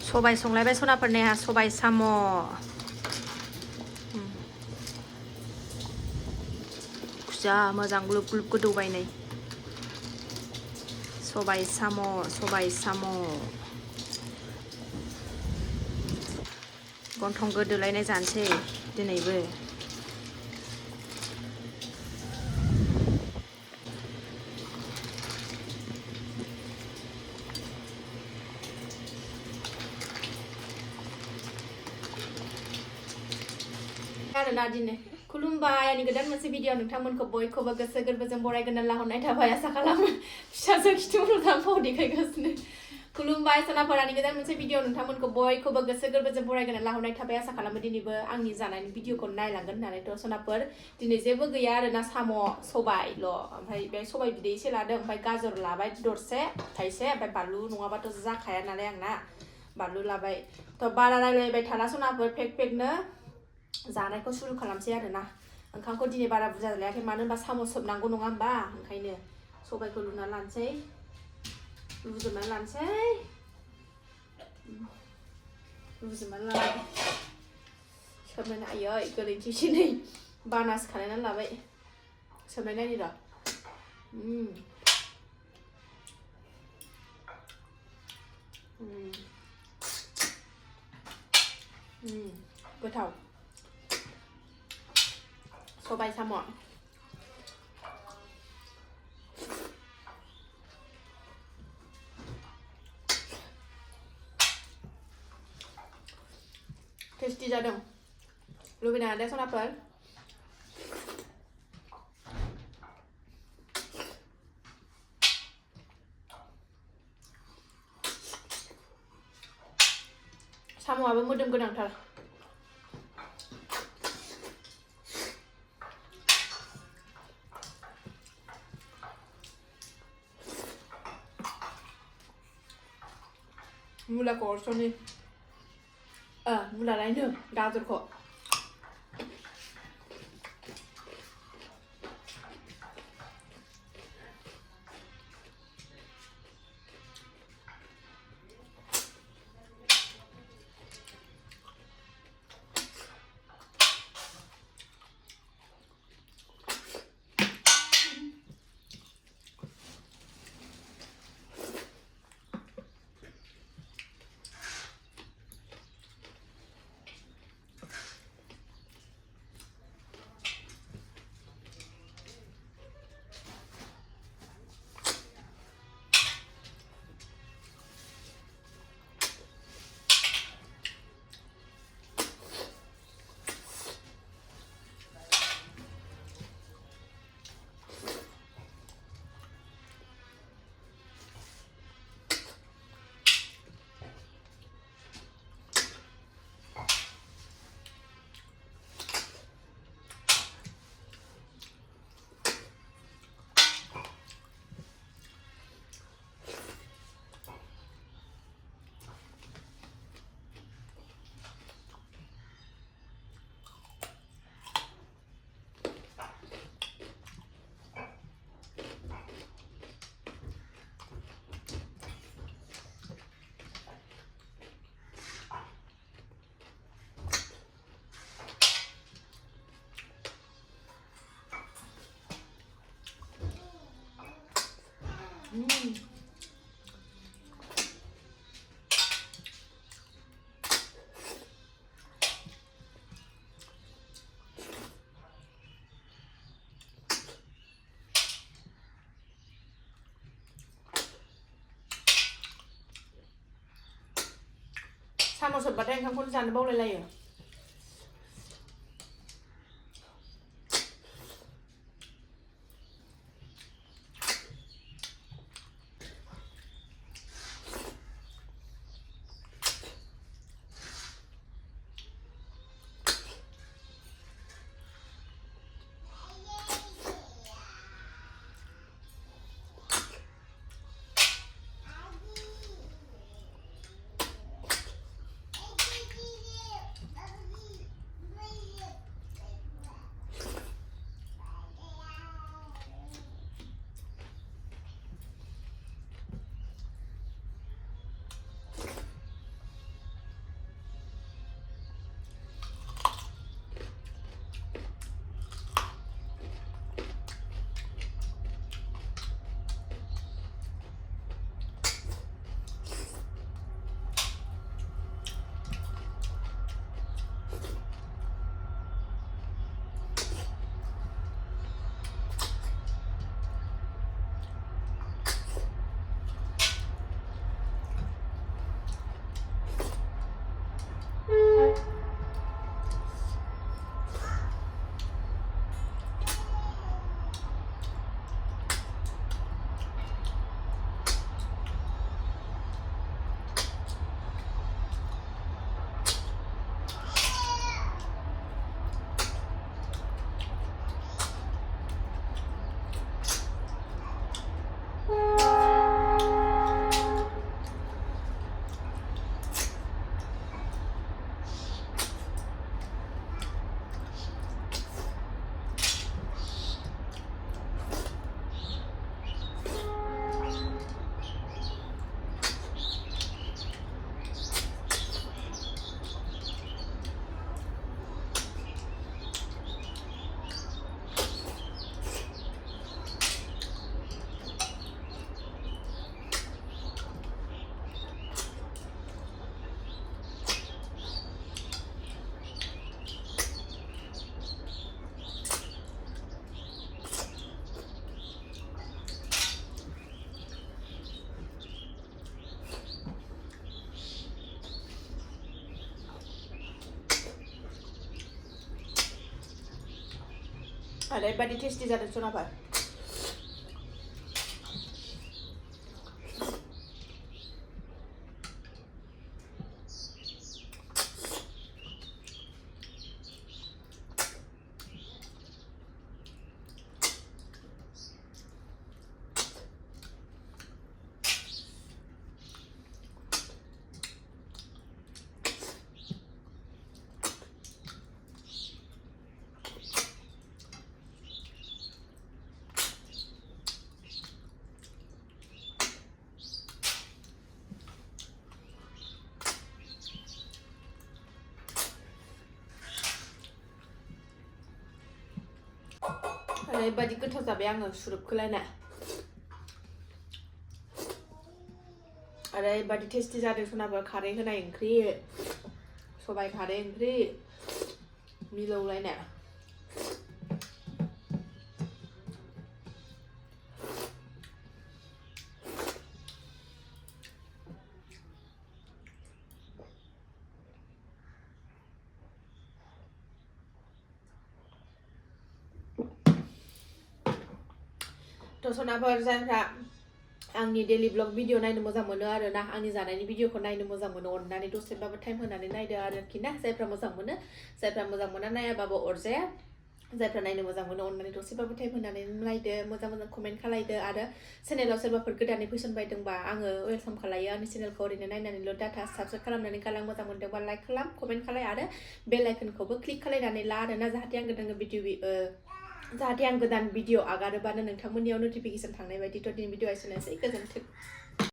सबाय संलायबाय सनाफोरनिया सबाय साम' जा मोजां ग्लुब ग्लुब गोदौबाय नै सबाय साम' गन्थं गोदोलायनाय जानोसै दिनैबो आरोना दिनै खुलुमबाय आंनि गोदान मोनसे भिडिअ नोंथांमोनखौ बयखौबो गोसो गोरबोजों बरायगोरना लाहरनाय थाबाय आसा खालामो फिसाजो खिथुमोजां फाव देखायगासिनो खुलुमबाय सनाफोर आंनि गोदान मोनसे भिडिअ नोंथांमोनखौ बयखौबो गोसो गोरबोजों बरायगोरना लाहरनाय थाबाय आसा खालामो दिनैबो आंनि जानायनि भिडिअखौ नायलांगोन होननानैथ' सनाफोर दिनै जेबो गैया आरोना साम' सबायल' ओमफ्राय बे सबाय बिदै एसे लादों ओमफ्राय गाजर लाबाय दरसे थाइसे ओमफ्राय बानलु नङाबाथ' जाखाया नालाय आंना बानलु लाबाय थ' बारा रायलायबाय थाला सनाफोर फेकनो जानायखौ सुरु खालामसै आरोना ओंखामखौ दिनै बारा बुरजा लायाखै मानो होनबा साम' सोबनांगौ नङा होमबा ओंखायनो सबायखौ रुजोबनानै लानोसै रुजोबनानै लाबाय सोबनानै आयै गोरोन्थिसै नै बानासो खालायनानै लाबाय सोबनाय नायनि र' गोथाव सबाय साम' टेस्टि जादों लुबैनो हादों सनाफोर साम'आबो मोदोम गोनांथार मुलाखौ अरस'नि मुला लायनो गाजरखौ साम' सोबबाथाय ओंखामखौनो जानो बावलायलायो ओरैबायदि टेस्टि जादों सनाफोर ओरैबायदि गोथाव जाबाय आङो सुरुबखोलायनाय ओरैबायदि टेस्टि जादों सनाफोर खारै होनाय ओंख्रि सबाइ खारै ओंख्रि मिलौलायनाय थ' सनाफोर जायफ्रा आंनि डेलि ब्लग भिडिअ नायनो मोजां मोनो आरो ना आंनि जानायनि भिडिअखौ नायनो मोजां मोनो अननानै दसेबाबो टाइम होनानै नायदो आरोखि ना जायफ्रा मोजां मोनो जायफ्रा मोजां मोना नायाबाबो अरजाया जायफ्रा नायनो मोजां मोनो अननानै दसेबाबो टाइम होनानै नायदो मोजां मोजां कमेन्ट खालायदो आरो चेनेलाव सोरबाफोर गोदानै फैसन बायदोंबा आङो वेलकाम खालायो आंनि चेनेलखौ ओरैनो नायनानैल' डाटा साबस्क्राइब खालामनानै गालां मोजां मोनदोंबा लाइक खालाम कमेन्ट खालाय आरो बेल आइकनखौबो क्लिक खालायनानै ला आरोना जाहाथे आं गोदान भिडिअ आगारोबानो नोंथांमोननियाव नटिफिकेसन थांनाय बायदि थ' दिनै भिडिअ एसेनोसै गोजोन्थों